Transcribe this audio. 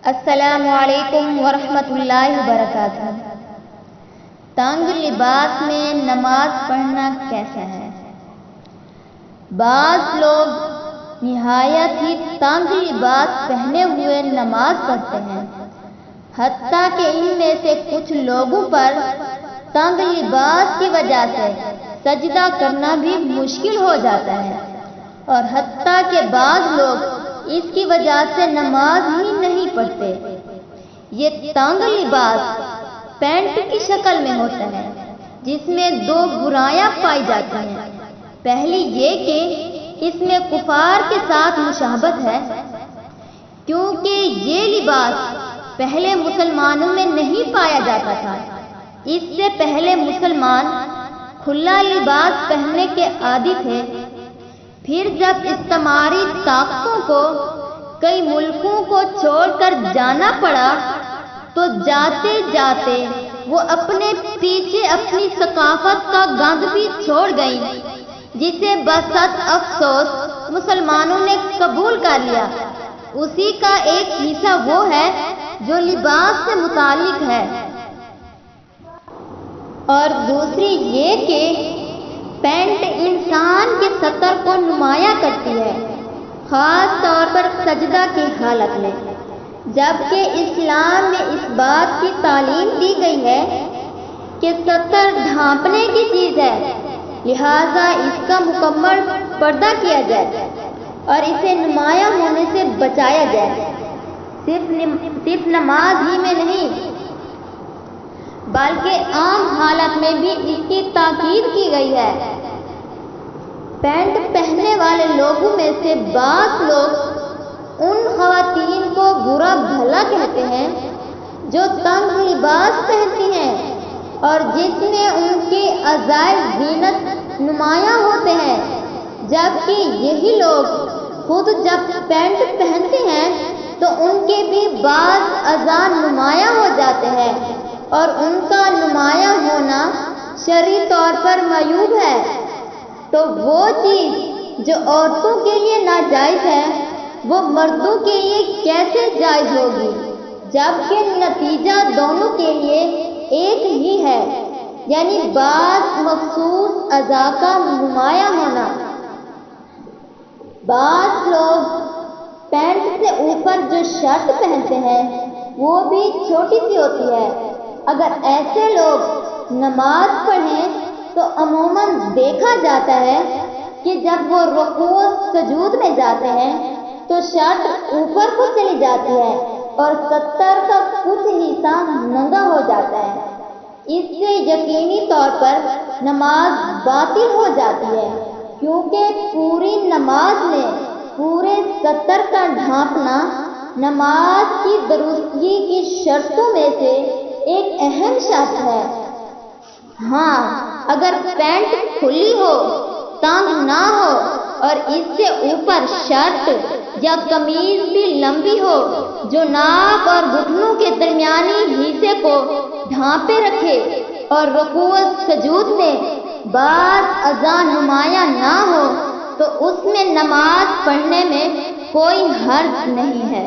السلام علیکم ورحمۃ اللہ وبرکاتہ۔ تنگ لباس میں نماز پڑھنا کیسا ہے؟ بعض لوگ نہایت ہی تنگ لباس پہنے ہوئے نماز پڑھتے ہیں، حتیٰ کہ ان میں سے کچھ لوگوں پر تنگ لباس کی وجہ سے سجدہ کرنا بھی مشکل ہو جاتا ہے، اور حتیٰ کہ بعض لوگ اس کی وجہ سے نماز ہی نہیں پڑھتے۔ یہ تنگ لباس پینٹ کی شکل میں ہوتا ہے، جس میں دو برائیاں پائی جاتی ہیں۔ پہلی یہ کہ اس میں کفار کے ساتھ مشابہت ہے، کیونکہ یہ لباس پہلے مسلمانوں میں نہیں پایا جاتا تھا۔ اس سے پہلے مسلمان کھلا لباس پہننے کے عادی تھے، پھر جب استعماری طاقتوں کو کئی ملکوں کو چھوڑ کر جانا پڑا تو جاتے جاتے وہ اپنے پیچھے اپنی ثقافت کا گند بھی چھوڑ گئیں، جسے بسط افسوس مسلمانوں نے قبول کر لیا۔ اسی کا ایک حصہ وہ ہے جو لباس سے متعلق ہے، اور دوسری یہ کہ پینٹ انسان کے ستر کو نمایاں کرتی ہے، خاص طور پر سجدہ کی حالت میں، جبکہ اسلام میں اس بات کی تعلیم دی گئی ہے کہ ستر ڈھانپنے کی چیز ہے، لہذا اس کا مکمل پردہ کیا جائے اور اسے نمایاں ہونے سے بچایا جائے۔ صرف نماز ہی میں نہیں بلکہ عام حالت میں بھی اس کی تاکید کی گئی ہے۔ پینٹ پہننے والے لوگوں میں سے بعض لوگ ان خواتین کو برا بھلا کہتے ہیں جو تنگ لباس پہنتی ہیں اور جس میں ان کے اعضائے زینت نمایاں ہوتے ہیں، جبکہ یہی لوگ خود جب پینٹ پہنتے ہیں تو ان کے بھی بعض اعضاء نمایاں ہو جاتے ہیں، اور ان کا نمایاں ہونا شرعی طور پر معیوب ہے۔ تو وہ چیز جو عورتوں کے لیے ناجائز ہے وہ مردوں کے لیے کیسے جائز ہوگی، جبکہ نتیجہ دونوں کے لیے ایک ہی ہے، یعنی بعض مخصوص اعضاء کا نمایاں ہونا۔ بعض لوگ پینٹ سے اوپر جو شرٹ پہنتے ہیں وہ بھی چھوٹی سی ہوتی ہے۔ اگر ایسے لوگ نماز پڑھیں تو عموماً دیکھا جاتا ہے کہ جب وہ رکوع و سجود میں جاتے ہیں تو شرٹ اوپر کو چلی جاتی ہے اور ستر کا کچھ حصہ ننگا ہو جاتا ہے۔ اس سے یقینی طور پر نماز باطل ہو جاتی ہے، کیونکہ پوری نماز میں پورے ستر کا ڈھانپنا نماز کی درستگی کی شرطوں میں سے ایک اہم شرط ہے۔ ہاں، اگر پینٹ کھلی ہو، تنگ نہ ہو اور اس سے اوپر شرٹ یا قمیض بھی لمبی ہو جو ناک اور گھٹنوں کے درمیانی حصے کو ڈھانپے رکھے اور رکوع و سجود میں بعض اعضاء نمایاں نہ ہو تو اس میں نماز پڑھنے میں کوئی حرج نہیں ہے۔